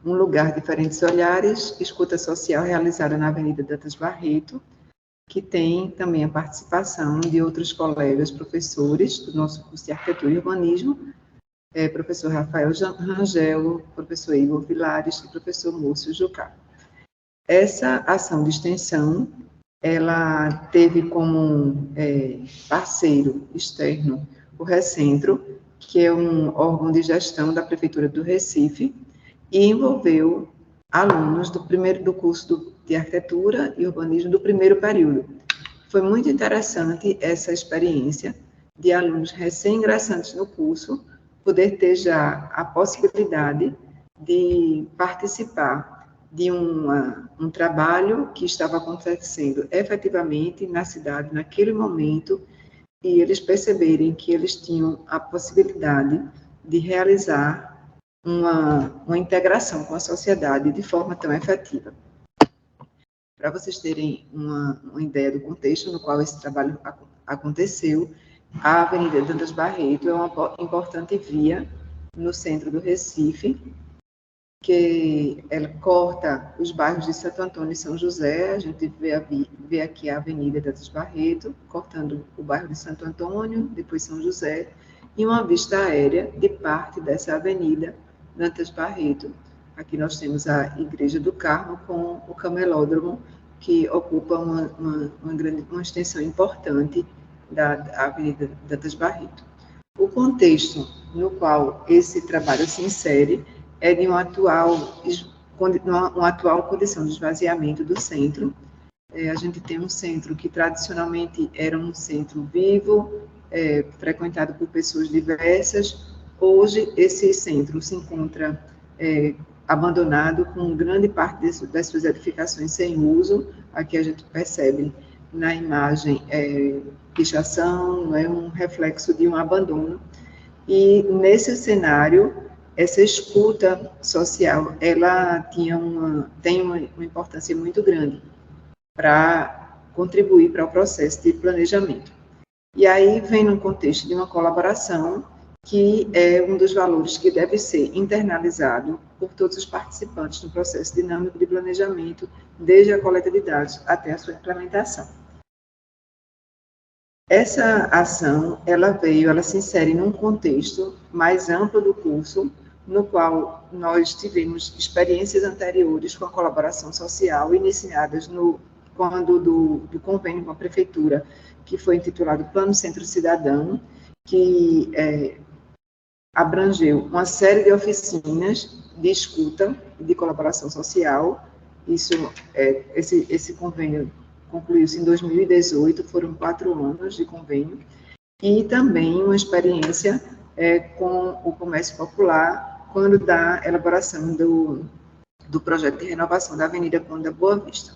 Um Lugar, Diferentes Olhares, escuta social realizada na Avenida Dantas Barreto, que tem também a participação de outros colegas professores do nosso curso de Arquitetura e Urbanismo, professor Rafael Rangel, professor Igor Vilares e professor Múcio Jucá. Essa ação de extensão, ela teve como parceiro externo o Recentro, que é um órgão de gestão da Prefeitura do Recife, e envolveu alunos do curso de Arquitetura e Urbanismo do primeiro período. Foi muito interessante essa experiência de alunos recém-ingressantes no curso, poder ter já a possibilidade de participar de um trabalho que estava acontecendo efetivamente na cidade, naquele momento, e eles perceberem que eles tinham a possibilidade de realizar uma integração com a sociedade de forma tão efetiva. Para vocês terem uma ideia do contexto no qual esse trabalho aconteceu, a Avenida Dantas Barreto é uma importante via no centro do Recife, que ela corta os bairros de Santo Antônio e São José. A gente vê aqui a Avenida Dantas Barreto, cortando o bairro de Santo Antônio, depois São José, e uma vista aérea de parte dessa Avenida Dantas Barreto. Aqui nós temos a Igreja do Carmo com o Camelódromo, que ocupa uma extensão importante da Avenida Dantas Barreto. O contexto no qual esse trabalho se insere é de uma atual condição de esvaziamento do centro. A gente tem um centro que tradicionalmente era um centro vivo, frequentado por pessoas diversas. Hoje, esse centro se encontra abandonado, com grande parte das suas edificações sem uso. Aqui a gente percebe na imagem pichação, um reflexo de um abandono. E nesse cenário, essa escuta social, ela tem uma importância muito grande para contribuir para o processo de planejamento. E aí vem num contexto de uma colaboração, que é um dos valores que deve ser internalizado por todos os participantes no processo dinâmico de planejamento, desde a coleta de dados até a sua implementação. Essa ação, ela se insere num contexto mais amplo do curso, no qual nós tivemos experiências anteriores com a colaboração social, iniciadas quando do convênio com a Prefeitura, que foi intitulado Plano Centro Cidadão, que abrangeu uma série de oficinas de escuta e de colaboração social. Esse convênio concluiu-se em 2018, foram 4 anos de convênio, e também uma experiência com o comércio popular, quando da elaboração do projeto de renovação da Avenida Conde da Boa Vista.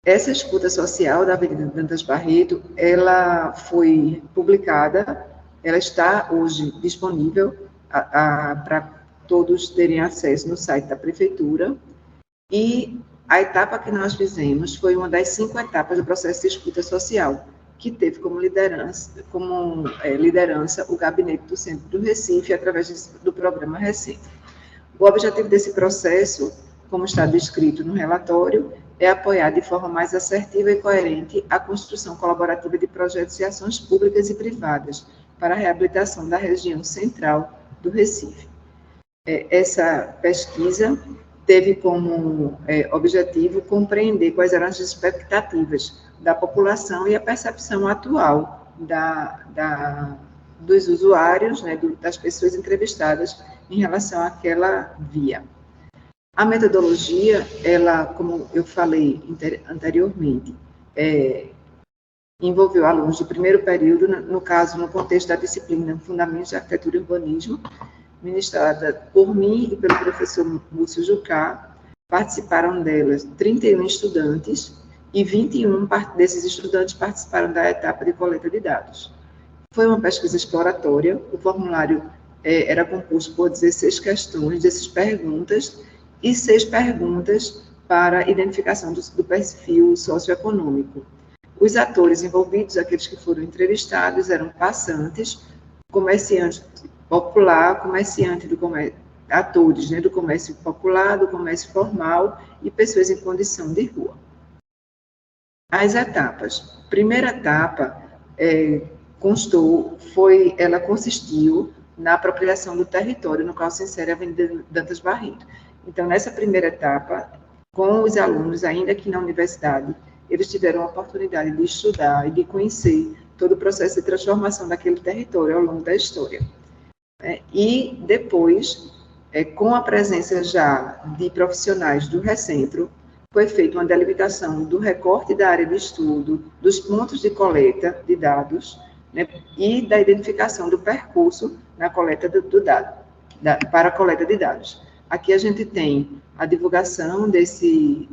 Essa escuta social da Avenida Dantas Barreto, ela foi publicada, ela está hoje disponível para todos terem acesso no site da Prefeitura, e a etapa que nós fizemos foi uma das 5 etapas do processo de escuta social, que teve como liderança o Gabinete do Centro do Recife, através do programa Recente. O objetivo desse processo, como está descrito no relatório, é apoiar de forma mais assertiva e coerente a construção colaborativa de projetos e ações públicas e privadas para a reabilitação da região central do Recife. Essa pesquisa teve como objetivo compreender quais eram as expectativas da população e a percepção atual dos usuários, das pessoas entrevistadas em relação àquela via. A metodologia, ela, como eu falei anteriormente, envolveu alunos do primeiro período, no caso, no contexto da disciplina Fundamentos de Arquitetura e Urbanismo, ministrada por mim e pelo professor Múcio Jucá. Participaram delas 31 estudantes, e 21 desses estudantes participaram da etapa de coleta de dados. Foi uma pesquisa exploratória, o formulário era composto por 16 questões, 16 perguntas, e 6 perguntas para identificação do perfil socioeconômico. Os atores envolvidos, aqueles que foram entrevistados, eram passantes, comerciante popular, comerciante atores, né, do comércio popular, do comércio formal e pessoas em condição de rua. As etapas. Primeira etapa ela consistiu na apropriação do território no qual se insere a Avenida Dantas Barreto. Então, nessa primeira etapa, com os alunos, ainda aqui na universidade, eles tiveram a oportunidade de estudar e de conhecer todo o processo de transformação daquele território ao longo da história. E depois, com a presença já de profissionais do Recentro, foi feita uma delimitação do recorte da área de estudo, dos pontos de coleta de dados, né, e da identificação do percurso na coleta do dado, para a coleta de dados. Aqui a gente tem a divulgação desse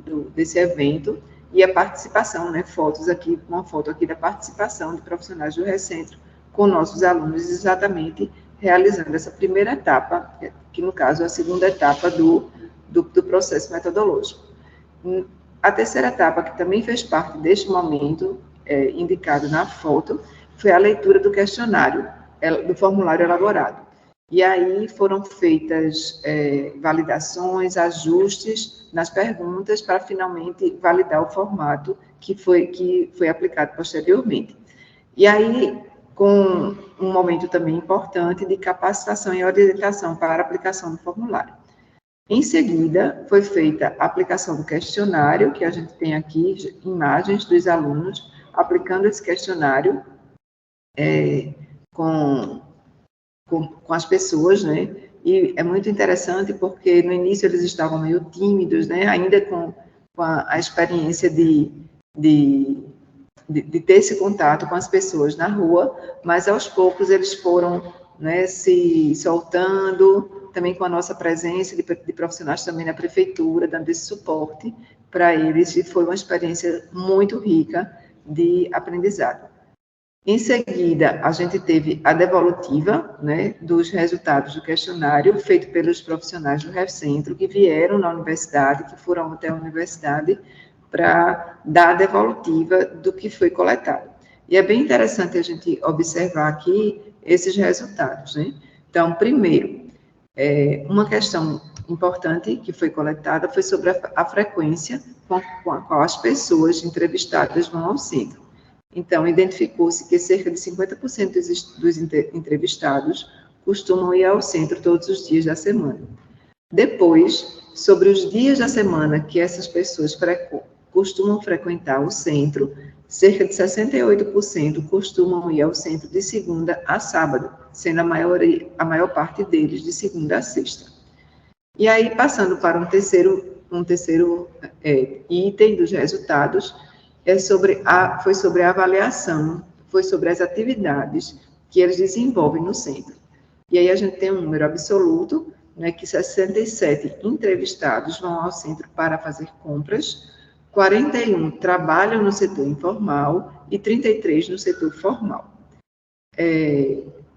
evento e a participação, né, uma foto aqui da participação de profissionais do Recentro com nossos alunos, exatamente realizando essa primeira etapa, que no caso é a segunda etapa do processo metodológico. A terceira etapa, que também fez parte deste momento, indicado na foto, foi a leitura do questionário, do formulário elaborado. E aí foram feitas validações, ajustes nas perguntas para finalmente validar o formato que foi aplicado posteriormente. E aí, com um momento também importante de capacitação e orientação para a aplicação do formulário. Em seguida, foi feita a aplicação do questionário, que a gente tem aqui imagens dos alunos aplicando esse questionário com as pessoas, né? E é muito interessante porque no início eles estavam meio tímidos, né? Ainda com a experiência de ter esse contato com as pessoas na rua, mas aos poucos eles foram, né, se soltando, também com a nossa presença de profissionais também na prefeitura, dando esse suporte para eles, e foi uma experiência muito rica de aprendizado. Em seguida, a gente teve a devolutiva, né, dos resultados do questionário, feito pelos profissionais do Recentro, que vieram na universidade, que foram até a universidade, para dar a devolutiva do que foi coletado. E é bem interessante a gente observar aqui esses resultados, né? Então, primeiro, uma questão importante que foi coletada foi sobre a frequência com a qual as pessoas entrevistadas vão ao centro. Então, identificou-se que cerca de 50% dos entrevistados costumam ir ao centro todos os dias da semana. Depois, sobre os dias da semana que essas pessoas costumam frequentar o centro, cerca de 68% costumam ir ao centro de segunda a sábado, sendo a maior parte deles de segunda a sexta. E aí, passando para um terceiro item dos resultados, foi sobre a avaliação, foi sobre as atividades que eles desenvolvem no centro. E aí a gente tem um número absoluto, né, que 67 entrevistados vão ao centro para fazer compras, 41 trabalham no setor informal e 33 no setor formal.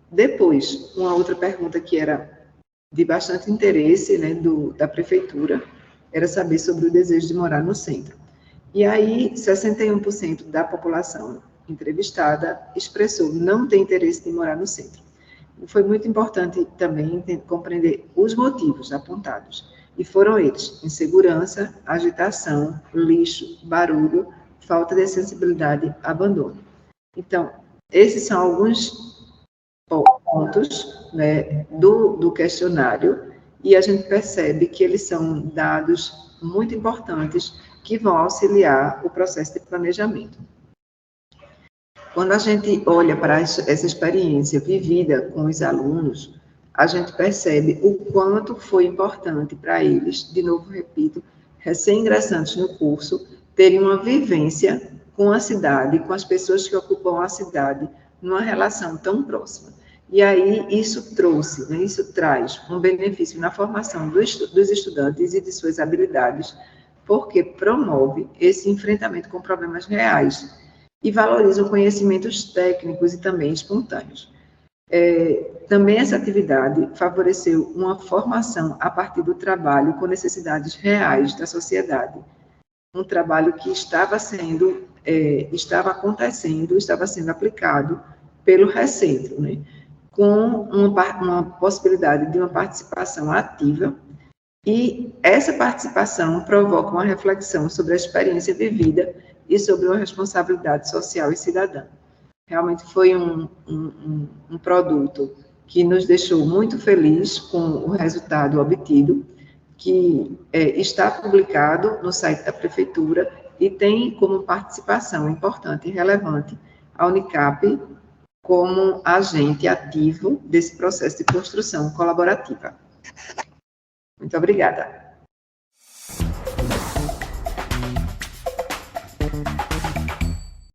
Depois, uma outra pergunta que era de bastante interesse, né, da prefeitura, era saber sobre o desejo de morar no centro. E aí, 61% da população entrevistada expressou não ter interesse de morar no centro. E foi muito importante também compreender os motivos apontados. E foram eles: insegurança, agitação, lixo, barulho, falta de acessibilidade, abandono. Então, esses são alguns pontos, né, do questionário, e a gente percebe que eles são dados muito importantes que vão auxiliar o processo de planejamento. Quando a gente olha para essa experiência vivida com os alunos, a gente percebe o quanto foi importante para eles, de novo repito, recém-ingressantes no curso, terem uma vivência com a cidade, com as pessoas que ocupam a cidade, numa relação tão próxima. E aí isso traz um benefício na formação dos estudantes e de suas habilidades, porque promove esse enfrentamento com problemas reais e valoriza conhecimentos técnicos e também espontâneos. Também essa atividade favoreceu uma formação a partir do trabalho com necessidades reais da sociedade, um trabalho que estava sendo aplicado pelo Recentro, né? com uma possibilidade de uma participação ativa, e essa participação provoca uma reflexão sobre a experiência vivida e sobre uma responsabilidade social e cidadã. Realmente foi um produto que nos deixou muito felizes com o resultado obtido, que está publicado no site da Prefeitura e tem como participação importante e relevante a Unicap como agente ativo desse processo de construção colaborativa. Muito obrigada.